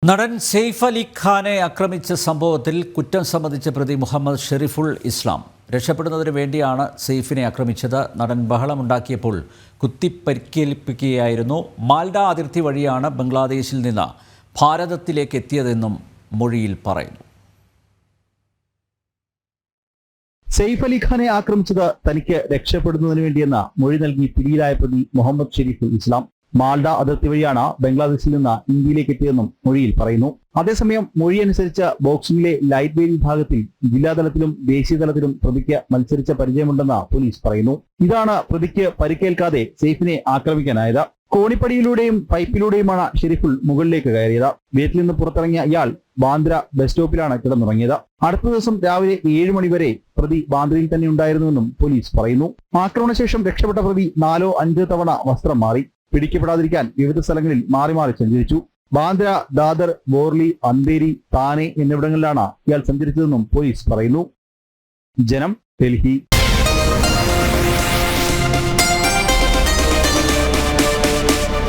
നടൻ സെയ്ഫ് അലി ഖാനെ ആക്രമിച്ച സംഭവത്തിൽ കുറ്റം സമ്മതിച്ച പ്രതി മുഹമ്മദ് ഷെരീഫുൽ ഇസ്ലാം രക്ഷപ്പെടുന്നതിന് വേണ്ടിയാണ് സെയ്ഫിനെ ആക്രമിച്ചത്. നടൻ ബഹളമുണ്ടാക്കിയപ്പോൾ കുത്തിപ്പരിക്കേൽപ്പിക്കുകയായിരുന്നു. മാൽഡ അതിർത്തി വഴിയാണ് ബംഗ്ലാദേശിൽ നിന്ന് ഭാരതത്തിലേക്ക് എത്തിയതെന്നും മൊഴിയിൽ പറയുന്നു. സെയ്ഫ് അലി ഖാനെ ആക്രമിച്ചത് തനിക്ക് രക്ഷപ്പെടുന്നതിന് വേണ്ടിയെന്ന മൊഴി നൽകി പിടിയിലായ പ്രതി മുഹമ്മദ് ഷെരീഫുൽ ഇസ്ലാം മാൽഡ അതിർത്തി വഴിയാണ് ബംഗ്ലാദേശിൽ നിന്ന് ഇന്ത്യയിലേക്ക് എത്തിയതെന്നും മൊഴിയിൽ പറയുന്നു. അതേസമയം മൊഴി അനുസരിച്ച് ബോക്സിംഗിലെ ലൈറ്റ് വെയ്റ്റ് വിഭാഗത്തിൽ ജില്ലാതലത്തിലും ദേശീയ തലത്തിലും പ്രതിക്ക് മത്സരിച്ച പരിചയമുണ്ടെന്ന് പോലീസ് പറയുന്നു. ഇതാണ് പ്രതിക്ക് പരിക്കേൽക്കാതെ സെയ്ഫിനെ ആക്രമിക്കാനായത്. കോണിപ്പടിയിലൂടെയും പൈപ്പിലൂടെയുമാണ് ഷെരീഫുൽ മുകളിലേക്ക് കയറിയത്. വീട്ടിൽ നിന്ന് പുറത്തിറങ്ങിയ ഇയാൾ ബാന്ദ്ര ബസ് സ്റ്റോപ്പിലാണ് കിടന്നുറങ്ങിയത്. അടുത്ത ദിവസം രാവിലെ 7 മണി വരെ പ്രതി ബാന്ദ്രയിൽ തന്നെ ഉണ്ടായിരുന്നുവെന്നും പോലീസ് പറയുന്നു. ആക്രമണശേഷം രക്ഷപ്പെട്ട പ്രതി 4-5 തവണ വസ്ത്രം മാറി. പിടിക്കപ്പെടാതിരിക്കാൻ വിവിധ സ്ഥലങ്ങളിൽ മാറി മാറി സഞ്ചരിച്ചു. ബാന്ദ്ര, ദാദർ, ബോർലി, അന്തേരി, താനെ എന്നിവിടങ്ങളിലാണ് ഇയാൾ സഞ്ചരിച്ചതെന്നും പോലീസ് പറയുന്നു. ജനം, ഡൽഹി.